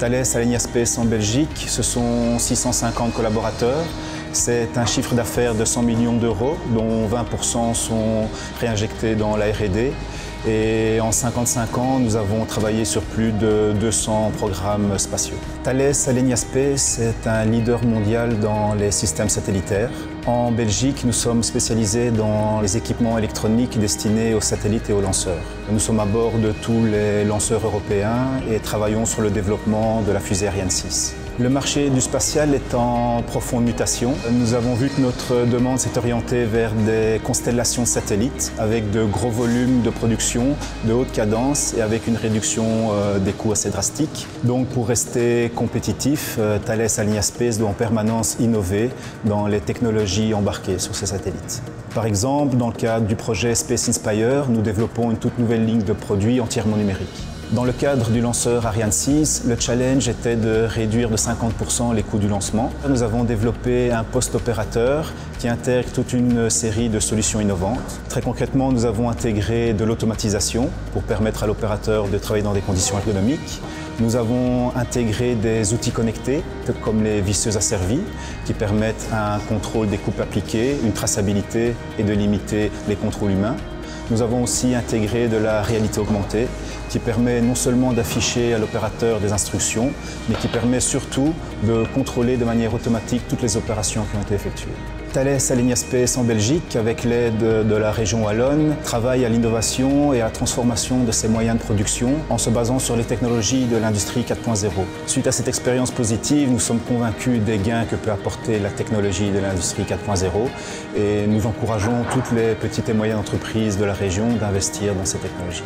Thales Alenia Space en Belgique, ce sont 650 collaborateurs. C'est un chiffre d'affaires de 100 millions d'euros, dont 20% sont réinjectés dans la R&D. Et en 55 ans, nous avons travaillé sur plus de 200 programmes spatiaux. Thales Alenia Space est un leader mondial dans les systèmes satellitaires. En Belgique, nous sommes spécialisés dans les équipements électroniques destinés aux satellites et aux lanceurs. Nous sommes à bord de tous les lanceurs européens et travaillons sur le développement de la fusée Ariane 6. Le marché du spatial est en profonde mutation. Nous avons vu que notre demande s'est orientée vers des constellations de satellites avec de gros volumes de production, de haute cadence et avec une réduction des coûts assez drastique. Donc pour rester compétitif, Thales Alenia Space doit en permanence innover dans les technologies embarquées sur ces satellites. Par exemple, dans le cadre du projet Space Inspire, nous développons une toute nouvelle ligne de produits entièrement numérique. Dans le cadre du lanceur Ariane 6, le challenge était de réduire de 50% les coûts du lancement. Nous avons développé un poste opérateur qui intègre toute une série de solutions innovantes. Très concrètement, nous avons intégré de l'automatisation pour permettre à l'opérateur de travailler dans des conditions ergonomiques. Nous avons intégré des outils connectés, comme les visseuses asservies, qui permettent un contrôle des coupes appliquées, une traçabilité et de limiter les contrôles humains. Nous avons aussi intégré de la réalité augmentée qui permet non seulement d'afficher à l'opérateur des instructions, mais qui permet surtout de contrôler de manière automatique toutes les opérations qui ont été effectuées. Thales Alenia Space en Belgique, avec l'aide de la région wallonne, travaille à l'innovation et à la transformation de ses moyens de production en se basant sur les technologies de l'industrie 4.0. Suite à cette expérience positive, nous sommes convaincus des gains que peut apporter la technologie de l'industrie 4.0 et nous encourageons toutes les petites et moyennes entreprises de la région d'investir dans ces technologies.